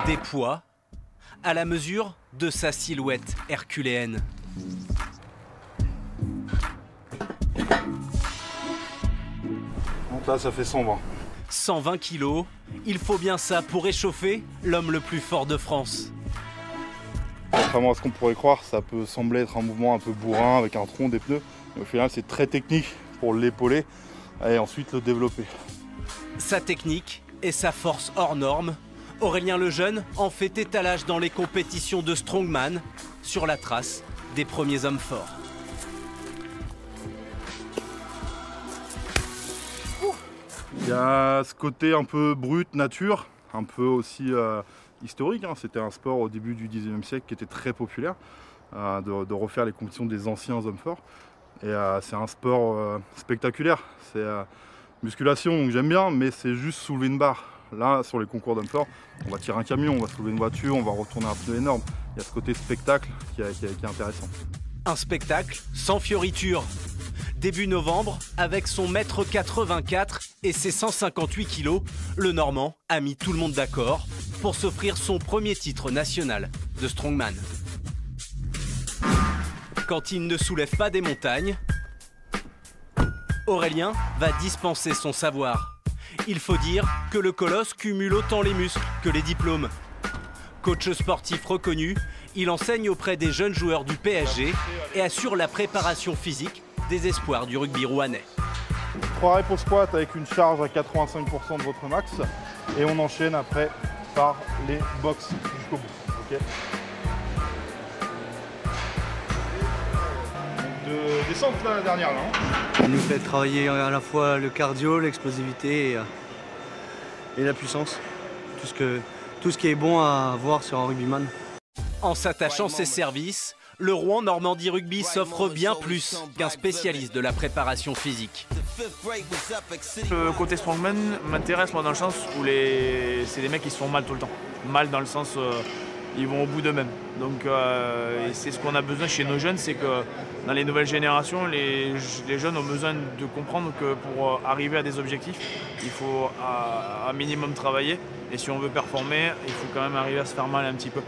Des poids à la mesure de sa silhouette herculéenne. Donc là, ça fait 120. 120 kilos, il faut bien ça pour réchauffer l'homme le plus fort de France. Contrairement à ce qu'on pourrait croire, ça peut sembler être un mouvement un peu bourrin avec un tronc, des pneus. Mais au final, c'est très technique pour l'épauler et ensuite le développer. Sa technique et sa force hors norme, Aurélien Lejeune en fait étalage dans les compétitions de strongman sur la trace des premiers hommes forts. Il y a ce côté un peu brut, nature, un peu aussi historique. Hein. C'était un sport au début du 19e siècle qui était très populaire, de refaire les compétitions des anciens hommes forts. Et c'est un sport spectaculaire. C'est musculation, donc j'aime bien, mais c'est juste soulever une barre. Là, sur les concours d'hommes forts, on va tirer un camion, on va soulever une voiture, on va retourner un pneu énorme. Il y a ce côté spectacle qui est intéressant. Un spectacle sans fioriture. Début novembre, avec son 1,84 m et ses 158 kg, le Normand a mis tout le monde d'accord pour s'offrir son premier titre national de strongman. Quand il ne soulève pas des montagnes, Aurélien va dispenser son savoir. Il faut dire que le colosse cumule autant les muscles que les diplômes. Coach sportif reconnu, il enseigne auprès des jeunes joueurs du PSG et assure la préparation physique des espoirs du rugby rouennais. 3 reps au squat avec une charge à 85% de votre max et on enchaîne après par les box jusqu'au bout. Okay, de descente la dernière là. Il nous fait travailler à la fois le cardio, l'explosivité et la puissance. Tout ce qui est bon à voir sur un rugbyman. En s'attachant ses services, le Rouen Normandie Rugby s'offre bien plus qu'un spécialiste de la préparation physique. Le côté strongman m'intéresse moi dans le sens où c'est des mecs qui se font mal tout le temps. Mal dans le sens ils vont au bout d'eux-mêmes. Donc c'est ce qu'on a besoin chez nos jeunes, c'est que dans les nouvelles générations, les jeunes ont besoin de comprendre que pour arriver à des objectifs, il faut un minimum travailler. Et si on veut performer, il faut quand même arriver à se faire mal un petit peu.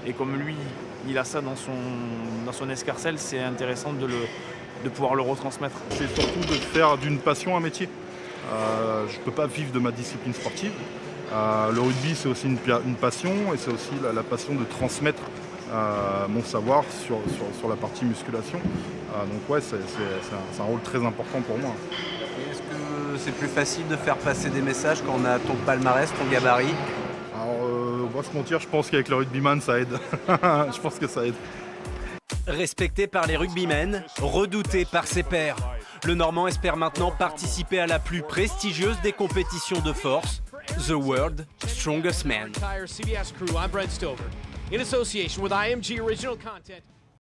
Et comme lui, il a ça dans son escarcelle, c'est intéressant de pouvoir le retransmettre. C'est surtout de faire d'une passion un métier. Je ne peux pas vivre de ma discipline sportive. Le rugby, c'est aussi une passion et c'est aussi la passion de transmettre mon savoir sur la partie musculation. Donc ouais, c'est un rôle très important pour moi. Est-ce que c'est plus facile de faire passer des messages quand on a ton palmarès, ton gabarit? Alors, on va se mentir, je pense qu'avec le rugbyman, ça aide. Je pense que ça aide. Respecté par les rugbymen, redouté par ses pairs, le Normand espère maintenant participer à la plus prestigieuse des compétitions de force, The World Strongest Man. CBS crew, I'm Brent Stover. In association with IMG Original Content.